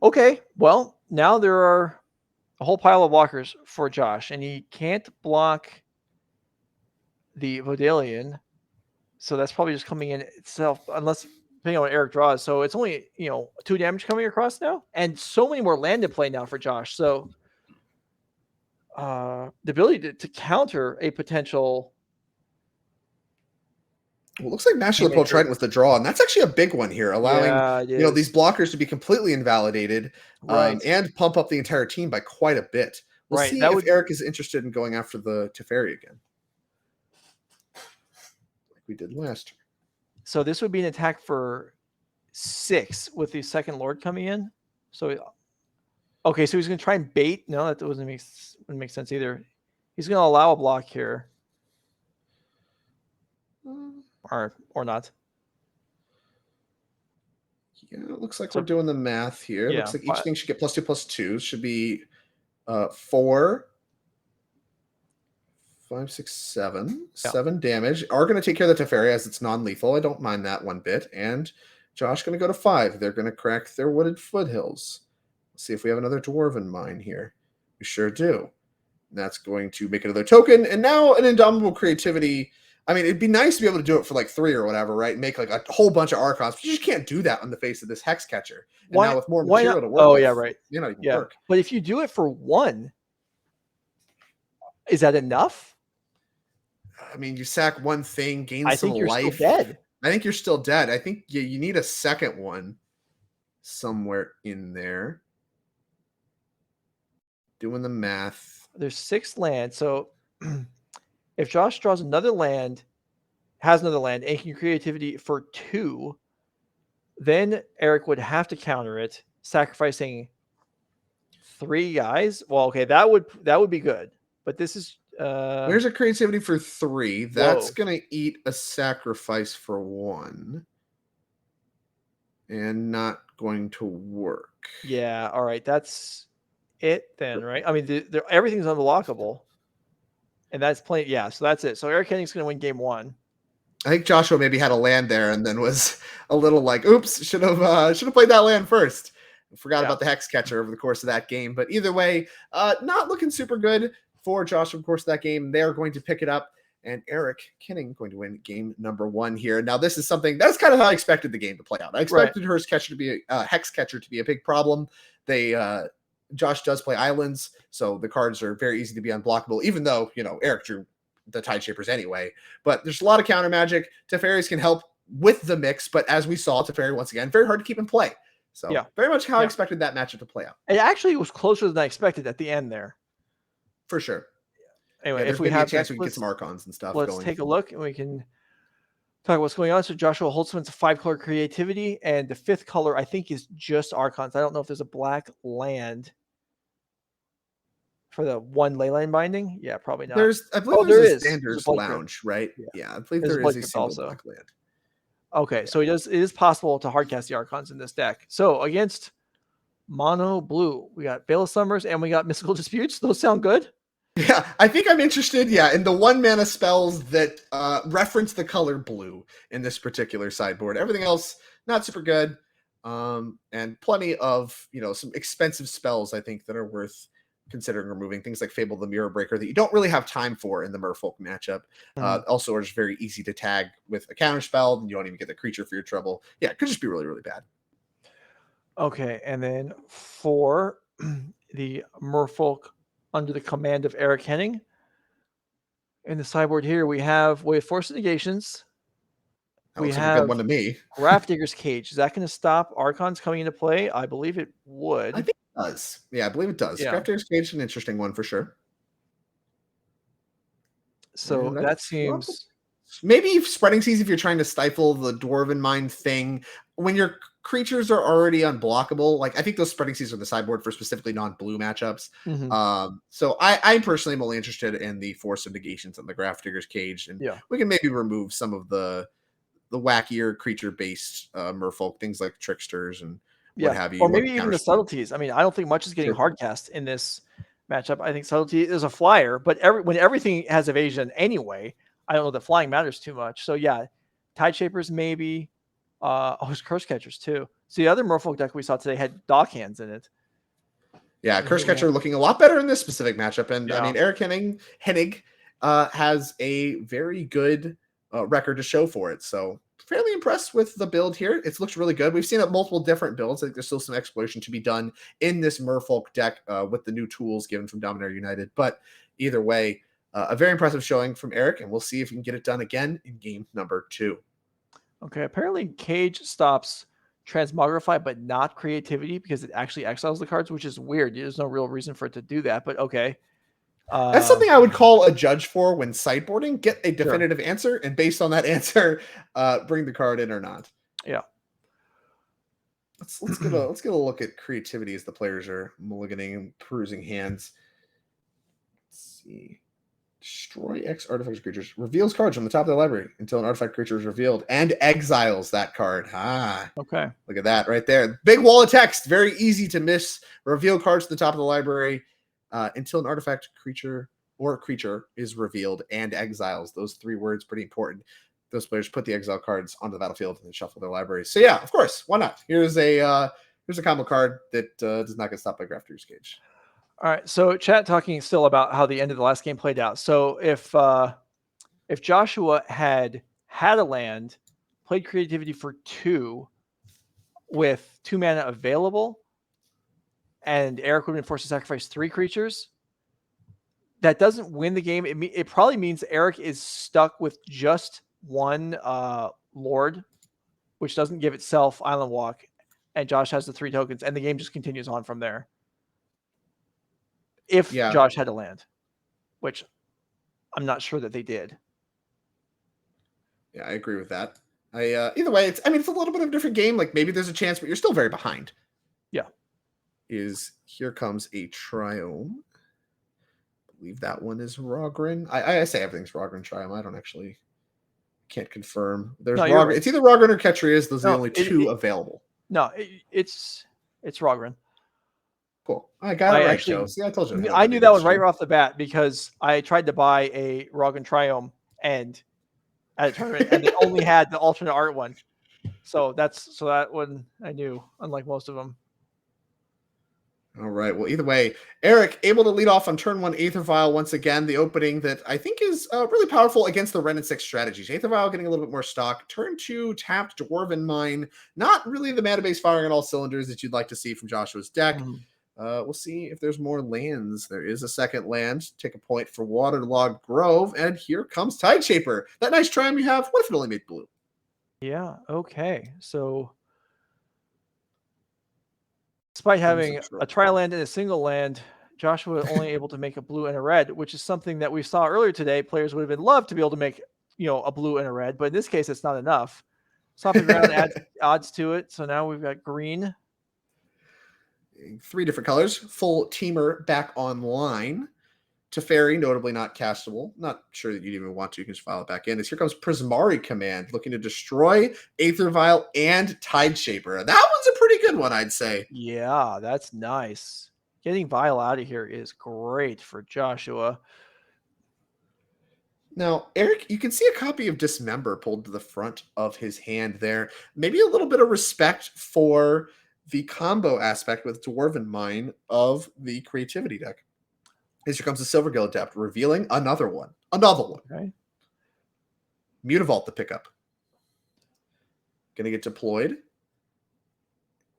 Speaker 1: Okay, well, now there are a whole pile of blockers for Josh, and he can't block the Vodalian, so that's probably just coming in itself, unless depending on what Eric draws. So it's only 2 damage coming across now, and so many more land to play now for Josh. So the ability to counter a potential.
Speaker 2: Well, it looks like National Trident was the draw, and that's actually a big one here, allowing these blockers to be completely invalidated, and pump up the entire team by quite a bit. We'll see if Eric is interested in going after the Teferi again, like we did last year.
Speaker 1: So this would be an attack for 6 with the second Lord coming in. So, okay, so he's going to try and bait. No, that wouldn't make sense either. He's going to allow a block here. Or not.
Speaker 2: Yeah, it looks like we're doing the math here. It looks like each thing should get +2/+2. Should be 4, 5, 6, 7. 7 damage. Are going to take care of the Teferi as it's non-lethal. I don't mind that one bit. And Josh going to go to 5. They're going to crack their Wooded Foothills. Let's see if we have another Dwarven Mine here. We sure do. And that's going to make another token. And now an Indomitable Creativity. I mean, it'd be nice to be able to do it for like 3 or whatever, right? Make like a whole bunch of Archons. But you just can't do that on the face of this Hex Catcher. And now with more material to work with, you know, work.
Speaker 1: But if you do it for 1, is that enough?
Speaker 2: I mean, you sack 1 thing, gain some
Speaker 1: think you're
Speaker 2: life.
Speaker 1: Still dead.
Speaker 2: I think you're still dead. I think you need a second one somewhere in there. Doing the math.
Speaker 1: There's 6 lands, so if Josh draws another land, has another land, and can creativity for 2, then Eric would have to counter it, sacrificing 3 guys. Well, okay, that would be good. But this is
Speaker 2: there's a creativity for 3. That's gonna eat a sacrifice for 1. And not going to work.
Speaker 1: Yeah, all right. That's it then, right? I mean, everything's unblockable. And that's playing, so that's it. So Eric Henning's going to win game 1.
Speaker 2: I think Joshua maybe had a land there and then was a little like, oops, should have played that land first. Forgot about the Hex Catcher over the course of that game. But either way, not looking super good for Joshua over the course of that game. They're going to pick it up, and Eric Kenning going to win game number 1 here. Now, this is something that's kind of how I expected the game to play out. I expected Hex Catcher to be a big problem. Josh does play islands, so the cards are very easy to be unblockable, even though, Eric drew the Tide Shapers anyway. But there's a lot of counter magic. Teferis can help with the mix, but as we saw, Teferi, once again, very hard to keep in play. So very much how I expected that matchup to play out.
Speaker 1: It actually was closer than I expected at the end there.
Speaker 2: For sure.
Speaker 1: Anyway, if we have
Speaker 2: a chance, we can get some Archons and stuff.
Speaker 1: Let's take a look, and we can talk about what's going on. So Joshua Holtzman's a 5-color creativity, and the 5th color, I think, is just Archons. I don't know if there's a black land for the 1 Leyline Binding. Yeah, probably not.
Speaker 2: I believe there's a Standards Lounge, right? Yeah, I believe there is a single black land.
Speaker 1: Okay, so it is possible to hardcast the Archons in this deck. So against mono blue, we got Veil of Summers and we got Mystical Disputes. Those sound good.
Speaker 2: Yeah, I think I'm interested, in the 1-mana spells that reference the color blue in this particular sideboard. Everything else, not super good. And plenty of, some expensive spells, I think, that are worth considering removing. Things like Fable the Mirror Breaker that you don't really have time for in the Merfolk matchup. Also are just very easy to tag with a counter spell, and you don't even get the creature for your trouble. Yeah, it could just be really, really bad.
Speaker 1: Okay, and then for the Merfolk under the command of Eric Henning, in the sideboard here, we have Force Negations.
Speaker 2: That looks like a good one to me.
Speaker 1: Grafdigger's Cage. Is that going to stop Archons coming into play? I believe it would.
Speaker 2: I think it does. Yeah, I believe it does.
Speaker 1: Yeah.
Speaker 2: Grafdigger's Cage is an interesting one for sure.
Speaker 1: So that seems...
Speaker 2: Maybe Spreading Seas if you're trying to stifle the Dwarven Mind thing. When your creatures are already unblockable, like I think those Spreading Seas are the sideboard for specifically non-blue matchups. So I personally am only interested in the Force of Negations and the Grafdigger's Cage, and we can maybe remove some of the wackier creature-based merfolk, things like Tricksters and what have you.
Speaker 1: Or maybe even the Subtleties. I mean, I don't think much is getting hardcast in this matchup. I think Subtlety is a flyer, but when everything has evasion anyway, I don't know that flying matters too much. So yeah, Tide Shapers maybe. It's Curse Catchers too. So the other Merfolk deck we saw today had Dockhands in it.
Speaker 2: Yeah, Curse Catcher looking a lot better in this specific matchup. And I mean, Eric Hennig has a very good record to show for it. So fairly impressed with the build here. It looks really good. We've seen it multiple different builds. I think there's still some exploration to be done in this Merfolk deck with the new tools given from Dominaria United. But either way, a very impressive showing from Eric, and we'll see if he can get it done again in game number 2.
Speaker 1: Okay, apparently Cage stops Transmogrify, but not Creativity because it actually exiles the cards, which is weird. There's no real reason for it to do that, but okay.
Speaker 2: That's something I would call a judge for when sideboarding. Get a definitive answer, and based on that answer, bring the card in or not.
Speaker 1: Yeah.
Speaker 2: Let's get a look at creativity as the players are mulliganing and perusing hands. Let's see. Destroy X artifacts creatures. Reveals cards from the top of the library until an artifact creature is revealed and exiles that card.
Speaker 1: Okay.
Speaker 2: Look at that right there. Big wall of text. Very easy to miss. Reveal cards to the top of the library until an artifact creature is revealed and exiles. Those 3 words pretty important. Those players put the exile cards onto the battlefield and then shuffle their libraries. So yeah, of course, why not? Here's a combo card that does not get stopped by Grafdigger's Cage.
Speaker 1: All right, so chat talking still about how the end of the last game played out. So if Joshua had a land, played Creativity for 2 with 2 mana available, and Eric would have been forced to sacrifice 3 creatures, that doesn't win the game. It probably means Eric is stuck with just 1 Lord, which doesn't give itself Island Walk, and Josh has the 3 tokens, and the game just continues on from there. If Josh had to land, which I'm not sure that they did.
Speaker 2: Yeah, I agree with that. Either way, it's a little bit of a different game. Like maybe there's a chance, but you're still very behind.
Speaker 1: Yeah.
Speaker 2: Here comes a Triome. I believe that one is Rogren. I say everything's Rogren Triome. I don't actually can't confirm. There's Rogren. Right. It's either Rogren or Ketrias. Those are the only 2 available.
Speaker 1: No, it's Rogren.
Speaker 2: Cool. I got it right, Joe. See, I told you.
Speaker 1: I knew that one right off the bat because I tried to buy a Roggen Triome and at a tournament, and they only had the alternate art one. So that one I knew, unlike most of them.
Speaker 2: All right. Well, either way, Eric able to lead off on turn 1 Aether Vial once again. The opening that I think is really powerful against the Wrenn and Six strategies. Aether Vial getting a little bit more stock. Turn 2 tapped Dwarven Mine. Not really the mana base firing on all cylinders that you'd like to see from Joshua's deck. We'll see if there's more lands. There is a second land. Take a point for Waterlogged Grove. And here comes Tide Shaper. That nice Triumph you have. What if it only made blue?
Speaker 1: Yeah, okay. So despite having a tri-land and a single land, Joshua only able to make a blue and a red, which is something that we saw earlier today. Players would have been loved to be able to make, a blue and a red, but in this case, it's not enough. Soften ground adds odds to it. So now we've got green.
Speaker 2: 3 different colors. Full Teamer back online. Teferi, notably not castable. Not sure that you'd even want to. You can just file it back in. Here comes Prismari Command, looking to destroy Aether Vial and Tide Shaper. That one's a pretty good one, I'd say.
Speaker 1: Yeah, that's nice. Getting Vial out of here is great for Joshua.
Speaker 2: Now, Eric, you can see a copy of Dismember pulled to the front of his hand there. Maybe a little bit of respect for the combo aspect with Dwarven Mine of the creativity deck. Here comes the Silvergill Adept, revealing another one. Another one.
Speaker 1: Okay.
Speaker 2: Mutavault to pick up. Going to get deployed.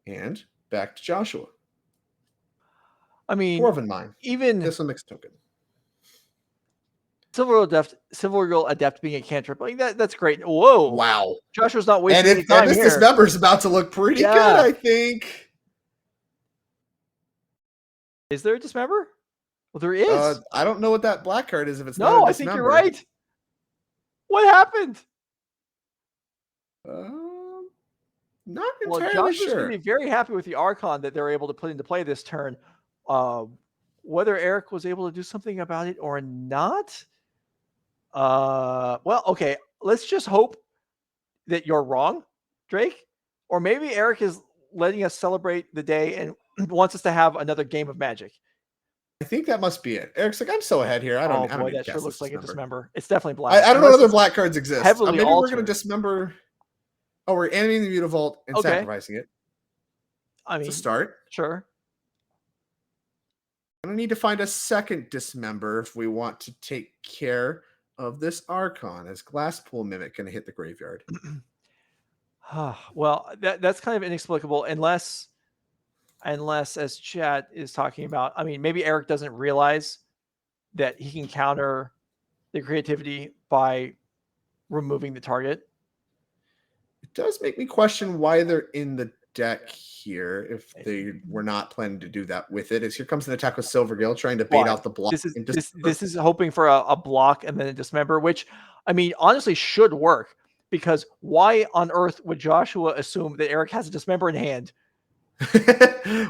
Speaker 2: And back to Joshua.
Speaker 1: I mean,
Speaker 2: Dwarven Mine.
Speaker 1: even
Speaker 2: this a mixed token.
Speaker 1: Silvergill Adept being a cantrip, like that's great. Whoa!
Speaker 2: Wow!
Speaker 1: Joshua's not wasting any time
Speaker 2: this
Speaker 1: here.
Speaker 2: Dismember is about to look pretty good, I think.
Speaker 1: Is there a Dismember? Well, there is.
Speaker 2: I don't know what that black card is. If it's
Speaker 1: no,
Speaker 2: not
Speaker 1: I think you're right. What happened?
Speaker 2: Not entirely
Speaker 1: Joshua's
Speaker 2: sure.
Speaker 1: going to be very happy with the Archon that they're able to put into play this turn. Whether Eric was able to do something about it or not. Well, okay. Let's just hope that you're wrong, Drake. Or maybe Eric is letting us celebrate the day and wants us to have another game of Magic.
Speaker 2: I think that must be it. Eric's like, I'm so ahead here. I don't
Speaker 1: boy,
Speaker 2: need
Speaker 1: that
Speaker 2: to
Speaker 1: sure
Speaker 2: guess
Speaker 1: looks like
Speaker 2: Dismember.
Speaker 1: a Dismember. It's definitely black.
Speaker 2: I don't know whether black cards exist.
Speaker 1: Heavily
Speaker 2: maybe
Speaker 1: altered.
Speaker 2: We're going to Dismember. Oh, we're animating the Mutavault and sacrificing it.
Speaker 1: I mean,
Speaker 2: to start.
Speaker 1: Sure.
Speaker 2: I'm going to need to find a second Dismember if we want to take care of this Archon, as Glasspool Mimic going to hit the graveyard.
Speaker 1: Well, that's kind of inexplicable unless as chat is talking about, I mean, maybe Eric doesn't realize that he can counter the creativity by removing the target.
Speaker 2: It does make me question why they're in the deck here if they were not planning to do that with it. As here comes an attack with Silvergill trying to bait out the block.
Speaker 1: This is hoping for a block and then a Dismember, which, I mean, honestly should work, because why on earth would Joshua assume that Eric has a Dismember in hand?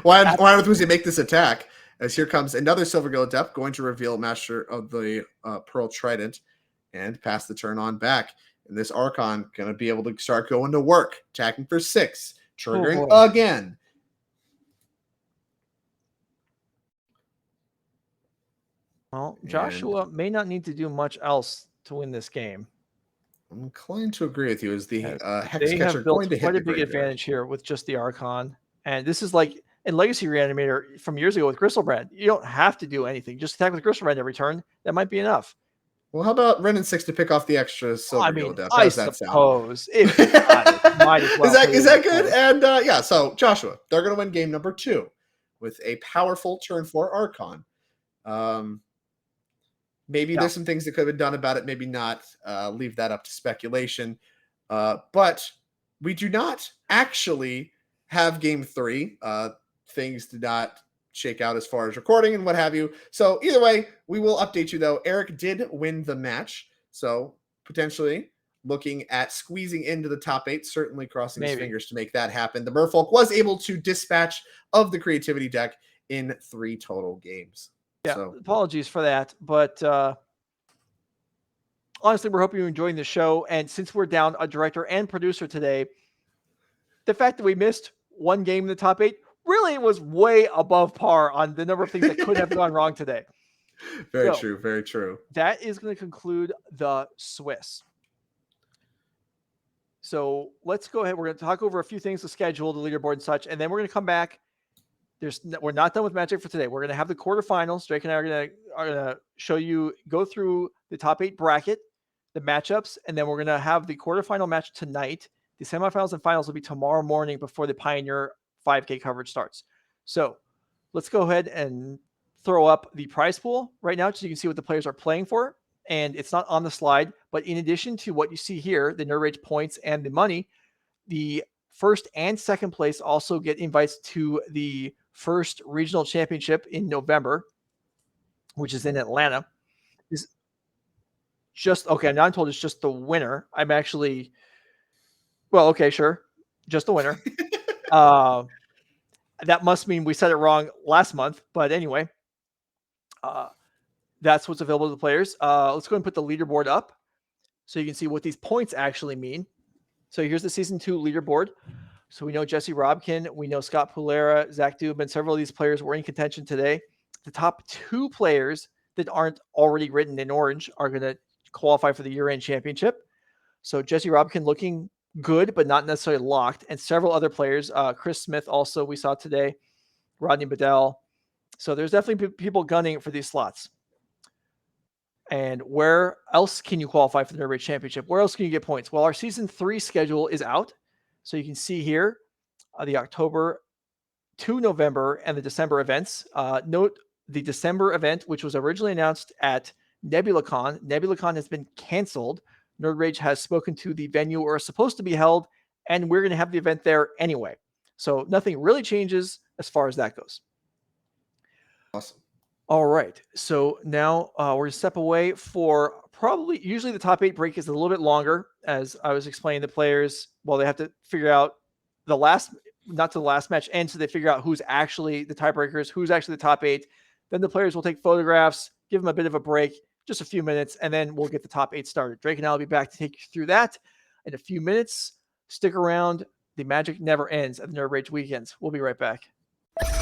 Speaker 2: why on earth was he make this attack? As here comes another Silvergill Adept, going to reveal Master of the Pearl Trident and pass the turn on back. And this Archon going to be able to start going to work, attacking for 6, triggering again.
Speaker 1: Well, Joshua may not need to do much else to win this game.
Speaker 2: I'm inclined to agree with you. As the Hexcatcher
Speaker 1: they have built
Speaker 2: going to hit
Speaker 1: quite a big advantage here with just the Archon. And this is like in Legacy Reanimator from years ago with Gristlebrand. You don't have to do anything. Just attack with Gristlebrand every turn. That might be enough.
Speaker 2: Well, how about Wrenn and Six to pick off the extra Silvergill Adept?
Speaker 1: I suppose. If might as well
Speaker 2: is that good? And yeah, so Joshua, they're going to win game number 2 with a powerful turn 4 Archon. Maybe there's some things that could have been done about it. Maybe not. Leave that up to speculation. But we do not actually have game 3. Things did not shake out as far as recording and what have you. So either way, we will update you though. Eric did win the match. So potentially looking at squeezing into the top 8, certainly crossing his fingers to make that happen. The Merfolk was able to dispatch of the creativity deck in 3 total games.
Speaker 1: Yeah,
Speaker 2: so
Speaker 1: apologies for that. But honestly, we're hoping you're enjoying the show. And since we're down a director and producer today, the fact that we missed one game in the top 8 really was way above par on the number of things that could have gone wrong today.
Speaker 2: Very true. Very true.
Speaker 1: That is going to conclude the Swiss. So let's go ahead. We're going to talk over a few things, the schedule, the leaderboard and such, and then we're going to come back. We're not done with Magic for today. We're going to have the quarterfinals. Drake and I are going to show you, go through the top 8 bracket, the matchups, and then we're going to have the quarterfinal match tonight. The semifinals and finals will be tomorrow morning before the Pioneer 5K coverage starts. So let's go ahead and throw up the prize pool right now so you can see what the players are playing for. And it's not on the slide, but in addition to what you see here, the Nerd Rage points and the money, the first and second place also get invites to the first regional championship in November, which is in Atlanta. Is just okay. Now I'm told it's just the winner. I'm actually, well, okay, sure, just the winner. That must mean we said it wrong last month, but anyway, that's what's available to the players. Let's go and put the leaderboard up so you can see what these points actually mean. So here's the season 2 leaderboard. So we know Jesse Robkin, we know Scott Pulera, Zach Dubin, several of these players were in contention today. The top 2 players that aren't already written in orange are going to qualify for the year-end championship. So Jesse Robkin looking good, but not necessarily locked. And several other players, Chris Smith also we saw today, Rodney Bedell. So there's definitely people gunning for these slots. And where else can you qualify for the Nerd Rage Championship? Where else can you get points? Well, our Season 3 schedule is out. So you can see here the October to November and the December events. Note the December event, which was originally announced at NebulaCon. NebulaCon has been canceled. Nerd Rage has spoken to the venue where it's supposed to be held, and we're going to have the event there anyway. So nothing really changes as far as that goes.
Speaker 2: Awesome.
Speaker 1: All right. So now we're going to step away for usually the top 8 break is a little bit longer, as I was explaining to players. Well, they have to figure out not to the last match end, so they figure out who's actually the tiebreakers, who's actually the top 8. Then the players will take photographs, give them a bit of a break, just a few minutes, and then we'll get the top 8 started. Drake and I will be back to take you through that in a few minutes. Stick around. The magic never ends at the Nerd Rage weekends. We'll be right back.